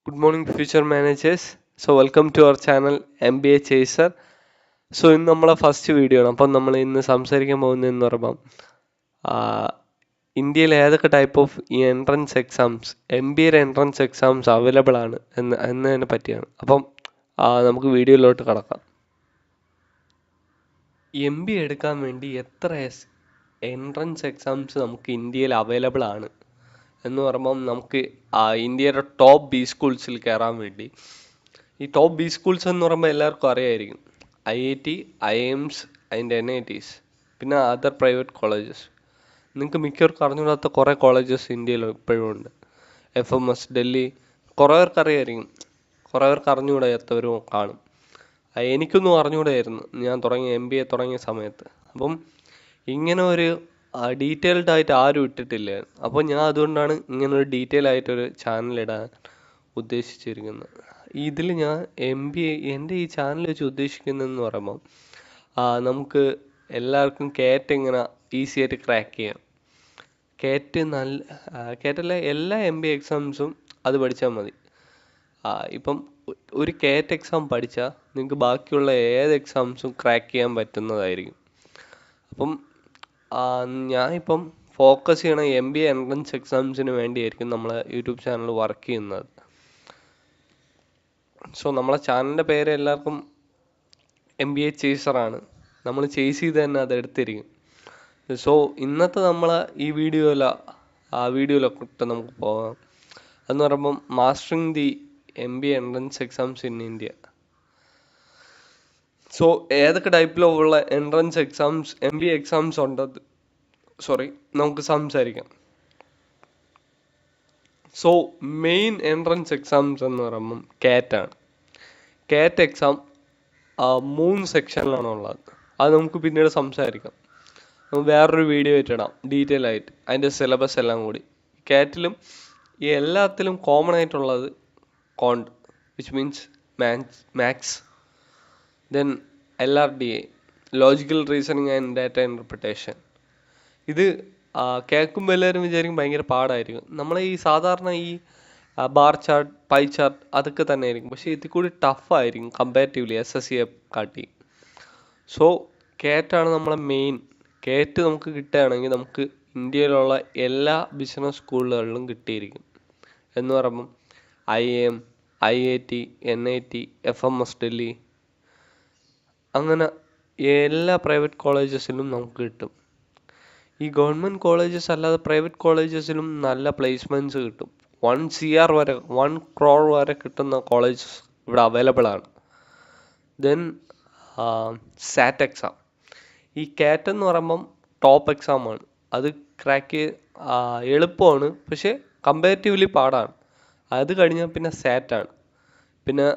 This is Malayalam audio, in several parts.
Good morning, future managers. Welcome to our channel MBA Chaser. ഇന്ന് നമ്മളെ ഫസ്റ്റ് വീഡിയോ ആണ്. അപ്പം നമ്മൾ ഇന്ന് സംസാരിക്കാൻ പോകുന്നതെന്ന് പറയുമ്പം ഇന്ത്യയിൽ ഏതൊക്കെ type of entrance exams MBA entrance exams available ആണ് എന്നതിനെ പറ്റിയാണ്. അപ്പം നമുക്ക് വീഡിയോയിലോട്ട് കടക്കാം. MBA എടുക്കാൻ വേണ്ടി എത്ര എൻട്രൻസ് എക്സാംസ് നമുക്ക് ഇന്ത്യയിൽ അവൈലബിൾ ആണ് എന്ന് പറയുമ്പം നമുക്ക് ഇന്ത്യയുടെ ടോപ്പ് ബി സ്കൂൾസിൽ കയറാൻ വേണ്ടി ഈ ടോപ്പ് ബി സ്കൂൾസ് എന്ന് പറയുമ്പോൾ എല്ലാവർക്കും അറിയായിരിക്കും. IIT, IIMs അതിൻ്റെ NITs, പിന്നെ അതർ പ്രൈവറ്റ് കോളേജസ്. നിങ്ങൾക്ക് മിക്കവർക്കും അറിഞ്ഞുകൂടാത്ത കുറേ കോളേജസ് ഇന്ത്യയിൽ ഇപ്പോഴും ഉണ്ട്. FMS, ഡൽഹി, കുറേ പേർക്ക് അറിയായിരിക്കും, കുറേ പേർക്ക് അറിഞ്ഞുകൂടാത്തവരും കാണും. എനിക്കൊന്നും അറിഞ്ഞുകൂടായിരുന്നു ഞാൻ MBA തുടങ്ങിയ സമയത്ത്. അപ്പം ഇങ്ങനെ ഒരു ഡീറ്റെയിൽഡ് ആയിട്ട് ആരും ഇട്ടിട്ടില്ല. അപ്പോൾ ഞാൻ അതുകൊണ്ടാണ് ഇങ്ങനെ ഒരു ഡീറ്റെയിൽ ആയിട്ടൊരു ചാനൽ ഇടാൻ ഉദ്ദേശിച്ചിരിക്കുന്നത്. ഇതിൽ ഞാൻ MBA എൻ്റെ ഈ ചാനൽ വെച്ച് ഉദ്ദേശിക്കുന്നതെന്ന് പറയുമ്പം നമുക്ക് എല്ലാവർക്കും CAT എങ്ങനെ ഈസി ആയിട്ട് ക്രാക്ക് ചെയ്യാം. CAT എല്ലാ MBA എക്സാംസും അത് പഠിച്ചാൽ മതി. ഇപ്പം ഒരു CAT എക്സാം പഠിച്ചാൽ നിങ്ങൾക്ക് ബാക്കിയുള്ള ഏത് എക്സാംസും ക്രാക്ക് ചെയ്യാൻ പറ്റുന്നതായിരിക്കും. അപ്പം ഞാനിപ്പം ഫോക്കസ് ചെയ്യണ MBA എൻട്രൻസ് എക്സാംസിന് വേണ്ടിയായിരിക്കും നമ്മളെ യൂട്യൂബ് ചാനൽ വർക്ക് ചെയ്യുന്നത്. നമ്മളെ ചാനലിൻ്റെ പേര് എല്ലാവർക്കും MBA Chaser ആണ്. നമ്മൾ ചേസ് ചെയ്ത് തന്നെ അത് എടുത്തിരിക്കും. ഇന്നത്തെ നമ്മളെ ഈ വീഡിയോയിലൊക്കെ നമുക്ക് പോകാം. എന്ന് പറയുമ്പം mastering the MBA entrance exams in India. ഏതൊക്കെ ടൈപ്പിലുള്ള എൻട്രൻസ് എക്സാംസ് MBA എക്സാംസ് ഉണ്ടത് നമുക്ക് സംസാരിക്കാം. മെയിൻ എൻട്രൻസ് എക്സാംസ് എന്ന് പറയുമ്പം CAT ആണ്. CAT എക്സാം 3 സെക്ഷനിലാണ് ഉള്ളത്. അത് നമുക്ക് പിന്നീട് സംസാരിക്കാം. നമുക്ക് വേറൊരു വീഡിയോ ആയിട്ടിടാം ഡീറ്റെയിൽ ആയിട്ട് അതിൻ്റെ സിലബസ് എല്ലാം കൂടി. CATലും ഈ എല്ലാത്തിലും കോമൺ ആയിട്ടുള്ളത് കോണ്ട്, which means maths, then LRDA, logical reasoning and data interpretation. ഇത് കേൾക്കുമ്പോൾ എല്ലാവരും വിചാരിക്കും ഭയങ്കര പാടായിരിക്കും. നമ്മളെ ഈ സാധാരണ ഈ ബാർ ചാർട്ട്, പൈ ചാർട്ട് അതൊക്കെ തന്നെ ആയിരിക്കും. പക്ഷേ ഇതിൽ കൂടി ടഫായിരിക്കും കമ്പാരിറ്റീവ്ലി SSCയെ കാട്ടി. CAT ആണ് നമ്മളെ മെയിൻ. CAT നമുക്ക് കിട്ടുകയാണെങ്കിൽ നമുക്ക് ഇന്ത്യയിലുള്ള എല്ലാ ബിസിനസ് സ്കൂളുകളിലും കിട്ടിയിരിക്കും. എന്ന് പറയുമ്പം IIM, IIT, NIT, FMS Delhi, അങ്ങനെ എല്ലാ പ്രൈവറ്റ് കോളേജസിലും നമുക്ക് കിട്ടും. ഈ ഗവൺമെൻറ് കോളേജസ് അല്ലാതെ പ്രൈവറ്റ് കോളേജസിലും നല്ല പ്ലേസ്മെൻറ്റ്സ് കിട്ടും. 1 crore വരെ കിട്ടുന്ന കോളേജസ് ഇവിടെ അവൈലബിൾ ആണ്. Then SAT exam. ഈ CAT എന്ന് പറയുമ്പം ടോപ്പ് എക്സാമാണ്. അത് ക്രാക്ക് എളുപ്പമാണ്, പക്ഷേ കമ്പാരിറ്റീവ്ലി പാടാണ്. അത് കഴിഞ്ഞാൽ പിന്നെ SAT ആണ്. പിന്നെ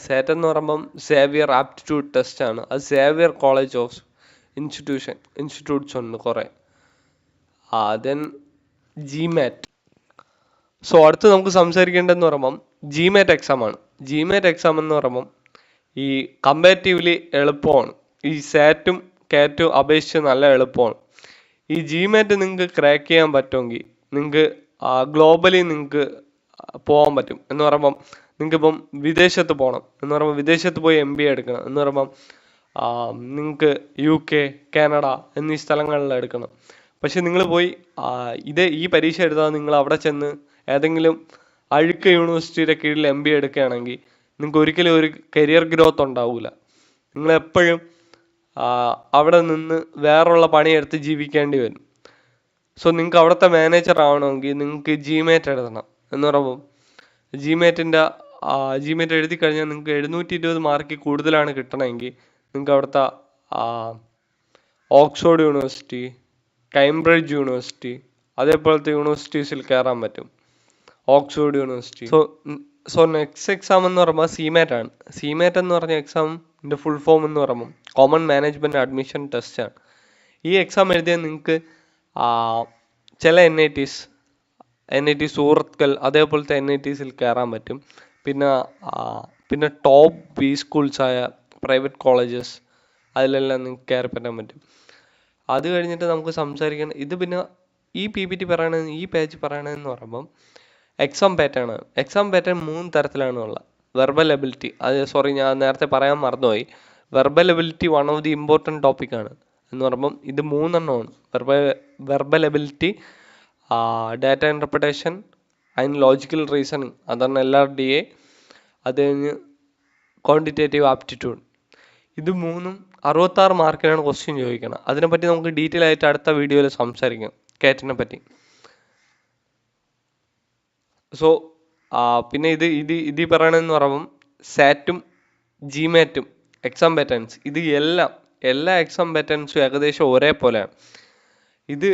SAT എന്ന് പറയുമ്പം സേവിയർ ആപ്റ്റിറ്റ്യൂഡ് ടെസ്റ്റ് ആണ്. അത് സേവിയർ കോളേജ് ഓഫ് ഇൻസ്റ്റിറ്റ്യൂട്ട്സ് ഉണ്ട് കുറേ. Then GMAT. അടുത്ത് നമുക്ക് സംസാരിക്കേണ്ടതെന്ന് പറയുമ്പം GMAT എക്സാം ആണ്. GMAT എക്സാം എന്ന് പറയുമ്പം ഈ കമ്പാരിറ്റീവ്ലി എളുപ്പമാണ്. ഈ SATും CATും അപേക്ഷിച്ച് നല്ല എളുപ്പമാണ്. ഈ GMAT നിങ്ങൾക്ക് ക്രാക്ക് ചെയ്യാൻ പറ്റുമെങ്കിൽ നിങ്ങൾക്ക് ഗ്ലോബലി നിങ്ങൾക്ക് പോകാൻ പറ്റും. എന്ന് പറയുമ്പം നിങ്ങൾക്കിപ്പം വിദേശത്ത് പോകണം എന്ന് പറയുമ്പോൾ വിദേശത്ത് പോയി MBA എടുക്കണം എന്ന് പറയുമ്പം നിങ്ങൾക്ക് UK, കാനഡ എന്നീ സ്ഥലങ്ങളിൽ എടുക്കണം. പക്ഷെ നിങ്ങൾ പോയി ഈ പരീക്ഷ എഴുതാതെ നിങ്ങൾ അവിടെ ചെന്ന് ഏതെങ്കിലും അഴുക്ക യൂണിവേഴ്സിറ്റിയുടെ കീഴിൽ MBA എടുക്കുകയാണെങ്കിൽ നിങ്ങൾക്ക് ഒരിക്കലും ഒരു കരിയർ ഗ്രോത്ത് ഉണ്ടാവില്ല. നിങ്ങളെപ്പോഴും അവിടെ നിന്ന് വേറുള്ള പണിയെടുത്ത് ജീവിക്കേണ്ടി വരും. നിങ്ങൾക്ക് അവിടുത്തെ മാനേജർ ആവണമെങ്കിൽ നിങ്ങൾക്ക് GMAT എഴുതണം. എന്ന് പറയുമ്പോൾ GMAT എഴുതി കഴിഞ്ഞാൽ നിങ്ങൾക്ക് 720 മാർക്ക് കൂടുതലാണ് കിട്ടണമെങ്കിൽ നിങ്ങൾക്ക് അവിടുത്തെ ഓക്സ്ഫോർഡ് യൂണിവേഴ്സിറ്റി, കേംബ്രിഡ്ജ് യൂണിവേഴ്സിറ്റി അതേപോലത്തെ യൂണിവേഴ്സിറ്റീസിൽ കയറാൻ പറ്റും. Oxford university. നെക്സ്റ്റ് എക്സാം എന്ന് പറയുമ്പോൾ CMAT ആണ്. CMAT എന്ന് പറഞ്ഞ എക്സാമിൻ്റെ ഫുൾ ഫോം എന്ന് പറയുമ്പോൾ കോമൺ മാനേജ്മെൻറ്റ് അഡ്മിഷൻ ടെസ്റ്റ് ആണ്. ഈ എക്സാം എഴുതിയാൽ നിങ്ങൾക്ക് ചില NIT സൂറത്കൽ അതേപോലത്തെ NITസിൽ കയറാൻ പറ്റും. പിന്നെ ടോപ്പ് ബി സ്കൂൾസായ പ്രൈവറ്റ് കോളേജസ് അതിലെല്ലാം നിങ്ങൾക്ക് കയറി പറ്റാൻ പറ്റും. അത് കഴിഞ്ഞിട്ട് നമുക്ക് സംസാരിക്കണം. ഇത് പിന്നെ ഈ PPT പറയണത് ഈ പേജ് പറയണതെന്ന് പറയുമ്പം എക്സാം പാറ്റേൺ ആണ്. എക്സാം പാറ്റേൺ 3 തരത്തിലാണ് ഉള്ളത്. വെർബൽ എബിലിറ്റി, ഞാൻ നേരത്തെ പറയാൻ മറന്നുപോയി. Verbal ability one of the important ടോപ്പിക്കാണ്. എന്ന് പറയുമ്പം ഇത് 3 എണ്ണമാണ്. Verbal ability, data interpretation and logical reasoning, അതാണ് LRDA. അത് കഴിഞ്ഞ് ക്വാണ്ടിറ്റേറ്റീവ് ആപ്റ്റിറ്റ്യൂഡ്. ഇത് 3ഉം 66 മാർക്കിനാണ് ക്വസ്റ്റ്യൻ ചോദിക്കണം. അതിനെപ്പറ്റി നമുക്ക് ഡീറ്റെയിൽ ആയിട്ട് അടുത്ത വീഡിയോയിൽ സംസാരിക്കാം, കാറ്റിനെ പറ്റി. സോ പിന്നെ ഇത് പറയണമെന്ന് പറയുമ്പം സാറ്റും ജിമാറ്റും എക്സാം പാറ്റേൺസ്, ഇത് എല്ലാ എക്സാം പാറ്റേൺസും ഏകദേശം ഒരേപോലെയാണ്. ഇത്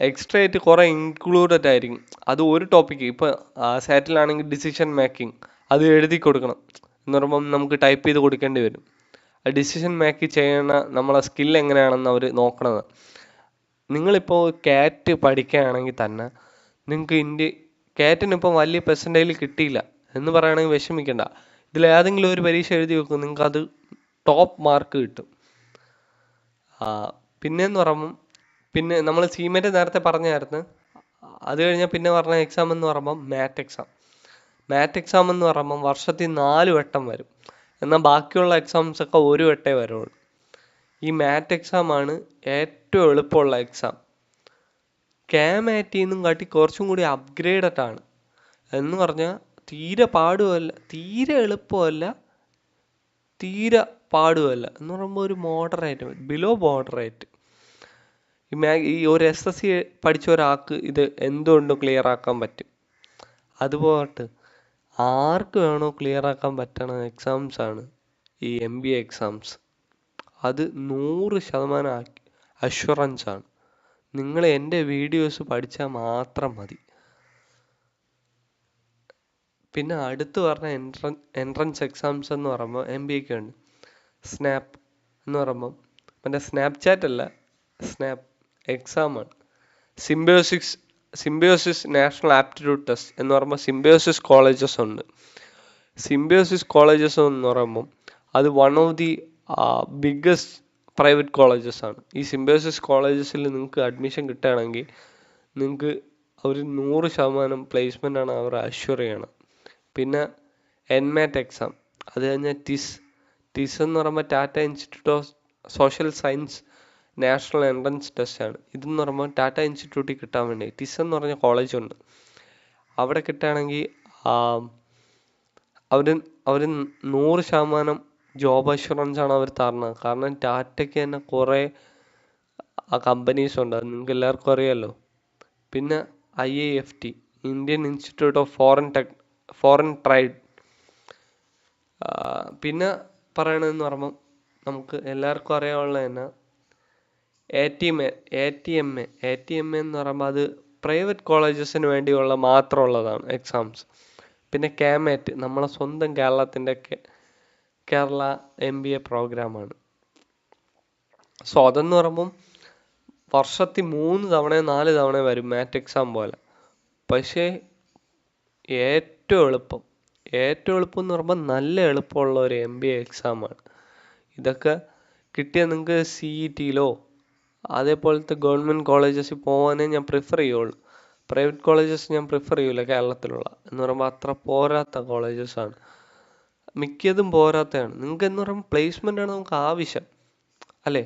എക്സ്ട്രാ ആയിട്ട് കുറേ ഇൻക്ലൂഡഡ് ആയിരിക്കും. അത് ഒരു ടോപ്പിക്ക്, ഇപ്പോൾ സാറ്റിലാണെങ്കിൽ ഡിസിഷൻ മേക്കിംഗ്, അത് എഴുതി കൊടുക്കണം എന്ന് പറയുമ്പം നമുക്ക് ടൈപ്പ് ചെയ്ത് കൊടുക്കേണ്ടി വരും. ഡിസിഷൻ മേക്ക് ചെയ്യണ നമ്മളെ സ്കിൽ എങ്ങനെയാണെന്ന് അവർ നോക്കണത്. നിങ്ങളിപ്പോൾ കാറ്റ് പഠിക്കുകയാണെങ്കിൽ തന്നെ നിങ്ങൾക്ക് കാറ്റിനിപ്പോൾ വലിയ പെർസെൻറ്റേജിൽ കിട്ടിയില്ല എന്ന് പറയുകയാണെങ്കിൽ വിഷമിക്കണ്ട. ഇതിലേതെങ്കിലും ഒരു പരീക്ഷ എഴുതി വെക്കും, നിങ്ങൾക്ക് അത് ടോപ്പ് മാർക്ക് കിട്ടും. പിന്നെയെന്ന് പറയുമ്പം നമ്മൾ CMAT നേരത്തെ പറഞ്ഞായിരുന്നു. അത് കഴിഞ്ഞാൽ പിന്നെ പറഞ്ഞ എക്സാം എന്ന് പറയുമ്പം മാറ്റ് എക്സാം എന്ന് പറയുമ്പം വർഷത്തിൽ 4 വട്ടം വരും. എന്നാൽ ബാക്കിയുള്ള എക്സാംസ് ഒക്കെ ഒരു വട്ടേ വരുള്ളൂ. ഈ മാറ്റ് എക്സാമാണ് ഏറ്റവും എളുപ്പമുള്ള എക്സാം. കാമാറ്റിന്നും കാട്ടി കുറച്ചും കൂടി അപ്ഗ്രേഡഡ് ആണ്. എന്ന് പറഞ്ഞാൽ തീരെ പാടുമല്ല, തീരെ എളുപ്പമല്ല, തീരെ പാടുമല്ല. എന്ന് പറയുമ്പോൾ ഒരു മോഡറേറ്റ്, ബിലോ മോഡറേറ്റ്. ഈ ഒരു SSC പഠിച്ച ഒരാൾക്ക് ഇത് എന്തുകൊണ്ടും ക്ലിയർ ആക്കാൻ പറ്റും. അതുപോട്ട് ആർക്ക് വേണോ ക്ലിയർ ആക്കാൻ പറ്റണ എക്സാംസ് ആണ് ഈ MBA എക്സാംസ്. അത് 100% അഷ്വറൻസ് ആണ്. നിങ്ങൾ എൻ്റെ വീഡിയോസ് പഠിച്ചാൽ മാത്രം മതി. പിന്നെ അടുത്ത് പറഞ്ഞ എൻട്രൻസ് എക്സാംസ് എന്ന് പറയുമ്പോൾ MBAക്ക് ഉണ്ട്. സ്നാപ്പ് എന്ന് പറയുമ്പം മറ്റേ സ്നാപ്ചാറ്റ് അല്ല, സ്നാപ്പ് എക്സാമാണ്. സിംബയോസിസ് നാഷണൽ ആപ്റ്റിറ്റ്യൂഡ് ടെസ്റ്റ് എന്ന് പറയുമ്പോൾ സിംബയോസിസ് കോളേജസ് ഉണ്ട്. സിംബയോസിസ് കോളേജസ് എന്ന് പറയുമ്പം അത് one of the biggest private colleges ആണ്. ഈ സിംബയോസിസ് കോളേജസിൽ നിങ്ങൾക്ക് അഡ്മിഷൻ കിട്ടുകയാണെങ്കിൽ നിങ്ങൾക്ക് അവർ 100% പ്ലേസ്മെൻ്റ് ആണ് അവർ അഷ്വർ ചെയ്യണം. പിന്നെ NMAT എക്സാം, അത് കഴിഞ്ഞാൽ ടിസ് എന്ന് പറയുമ്പോൾ Tata institute of social science national entrance test ആണ്. ഇതെന്ന് പറയുമ്പോൾ ടാറ്റ ഇൻസ്റ്റിറ്റ്യൂട്ടിൽ കിട്ടാൻ വേണ്ടി ടിസ് എന്ന് പറഞ്ഞ കോളേജുണ്ട്. അവിടെ കിട്ടുകയാണെങ്കിൽ അവർ 100% ജോബ് അഷ്വറൻസ് ആണ് അവർ തരുന്നത്. കാരണം ടാറ്റയ്ക്ക് തന്നെ കുറേ കമ്പനീസ് ഉണ്ട്, അത് നിങ്ങൾക്ക് എല്ലാവർക്കും അറിയാമല്ലോ. പിന്നെ IIFT, Indian institute of foreign trade. പിന്നെ പറയണതെന്ന് പറയുമ്പം നമുക്ക് എല്ലാവർക്കും അറിയാനുള്ള തന്നെ ATMA എന്ന് പറയുമ്പോൾ അത് പ്രൈവറ്റ് കോളേജസിന് വേണ്ടിയുള്ള മാത്രമുള്ളതാണ് എക്സാംസ്. പിന്നെ കാമാറ്റ് നമ്മളെ സ്വന്തം കേരളത്തിൻ്റെ കേരള MBA പ്രോഗ്രാമാണ്. സോ അതെന്ന് പറയുമ്പം വർഷത്തിൽ 3 തവണയോ 4 തവണയോ വരും മാറ്റ് എക്സാം പോലെ. പക്ഷേ ഏറ്റവും എളുപ്പം എന്ന് പറയുമ്പോൾ നല്ല എളുപ്പമുള്ള ഒരു MBA എക്സാമാണ്. ഇതൊക്കെ കിട്ടിയാൽ നിങ്ങൾക്ക് CETയിലോ അതേപോലത്തെ ഗവൺമെൻറ് കോളേജസിൽ പോകാനേ ഞാൻ പ്രിഫർ ചെയ്യുള്ളൂ. പ്രൈവറ്റ് കോളേജസ് ഞാൻ പ്രിഫർ ചെയ്യില്ല കേരളത്തിലുള്ള. എന്ന് പറയുമ്പോൾ അത്ര പോരാത്ത കോളേജസാണ്, മിക്കതും പോരാത്തതാണ്. നിങ്ങൾക്ക് എന്ന് പറയുമ്പോൾ പ്ലേസ്മെൻ്റ് ആണ് നമുക്ക് ആവശ്യം, അല്ലേ?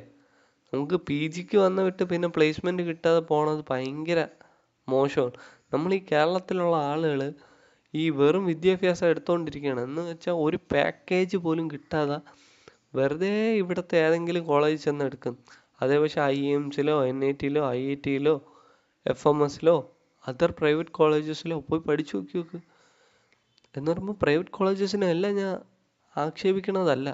നമുക്ക് PGക്ക് വന്ന് വിട്ട് പിന്നെ പ്ലേസ്മെൻറ്റ് കിട്ടാതെ പോണത് ഭയങ്കര മോശമാണ്. നമ്മൾ ഈ കേരളത്തിലുള്ള ആളുകൾ ഈ വെറും വിദ്യാഭ്യാസം എടുത്തുകൊണ്ടിരിക്കുകയാണ്. എന്ന് വെച്ചാൽ ഒരു പാക്കേജ് പോലും കിട്ടാതെ വെറുതെ ഇവിടുത്തെ ഏതെങ്കിലും കോളേജിൽ ചെന്ന് എടുക്കും. അതേ പക്ഷേ IIMSലോ NITയിലോ IITയിലോ FMSലോ അതർ പ്രൈവറ്റ് കോളേജസിലോ പോയി പഠിച്ചു നോക്കി. എന്ന് പറയുമ്പോൾ പ്രൈവറ്റ് കോളേജസിനെ എല്ലാം ഞാൻ ആക്ഷേപിക്കണതല്ല,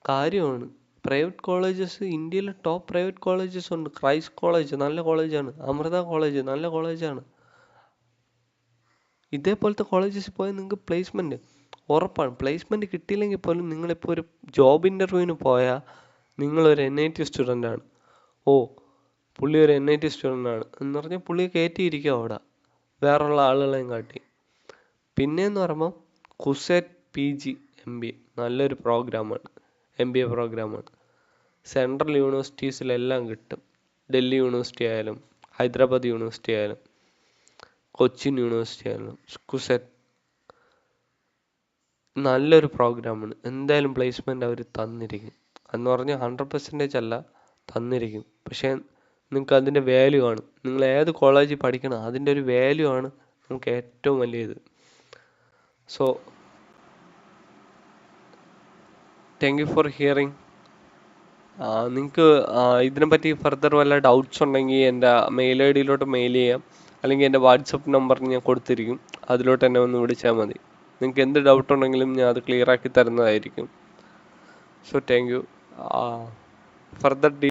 കാര്യമാണ്. പ്രൈവറ്റ് കോളേജസ് ഇന്ത്യയിലെ ടോപ്പ് പ്രൈവറ്റ് കോളേജസ് ഉണ്ട്. ക്രൈസ്റ്റ് കോളേജ് നല്ല കോളേജാണ്, അമൃത കോളേജ് നല്ല കോളേജാണ്. ഇതേപോലത്തെ കോളേജസിൽ പോയാൽ നിങ്ങൾക്ക് പ്ലേസ്മെൻറ്റ് ഉറപ്പാണ്. പ്ലേസ്മെൻറ്റ് കിട്ടിയില്ലെങ്കിൽ പോലും നിങ്ങളിപ്പോൾ ഒരു ജോബ് ഇൻ്റർവ്യൂവിന് പോയാൽ നിങ്ങളൊരു NIT സ്റ്റുഡൻ്റ് ആണ്, പുള്ളി ഒരു NIT സ്റ്റുഡൻ്റ് ആണ് എന്ന് പറഞ്ഞാൽ പുള്ളിയെ കയറ്റിയിരിക്കുക അവിടെ വേറുള്ള ആളുകളെയും കാട്ടി. പിന്നെയെന്ന് പറയുമ്പോൾ കുസെറ്റ് PG MBA നല്ലൊരു പ്രോഗ്രാമാണ്, MBA പ്രോഗ്രാമാണ്. സെൻട്രൽ യൂണിവേഴ്സിറ്റീസിലെല്ലാം കിട്ടും. ഡൽഹി യൂണിവേഴ്സിറ്റി ആയാലും ഹൈദരാബാദ് യൂണിവേഴ്സിറ്റി ആയാലും. കൊച്ചിൻ യൂണിവേഴ്സിറ്റി ആയാലും സ്കുസെറ്റ് നല്ലൊരു പ്രോഗ്രാമാണ്. എന്തായാലും പ്ലേസ്മെന്റ് അവർ തന്നിരിക്കും. എന്ന് പറഞ്ഞാൽ 100% അല്ല, തന്നിരിക്കും. പക്ഷേ നിങ്ങൾക്ക് അതിൻ്റെ വാല്യൂ ആണ്. നിങ്ങൾ ഏത് കോളേജിൽ പഠിക്കണം അതിൻ്റെ ഒരു വാല്യൂ ആണ് നമുക്ക് ഏറ്റവും വലിയത്. So thank you for hearing. നിങ്ങൾക്ക് ഇതിനെപ്പറ്റി ഫർദർ വല്ല ഡൗട്ട്സ് ഉണ്ടെങ്കിൽ എൻ്റെ മെയിൽ ഐ ഡിയിലോട്ട് മെയിൽ ചെയ്യാം, അല്ലെങ്കിൽ എൻ്റെ വാട്സപ്പ് നമ്പർ ഞാൻ കൊടുത്തിരിക്കും, അതിലോട്ട് എന്നെ ഒന്ന് വിളിച്ചാൽ മതി. നിങ്ങൾക്ക് എന്ത് ഡൗട്ട് ഉണ്ടെങ്കിലും ഞാൻ അത് ക്ലിയർ ആക്കി തരുന്നതായിരിക്കും. So thank you. ഫർദർ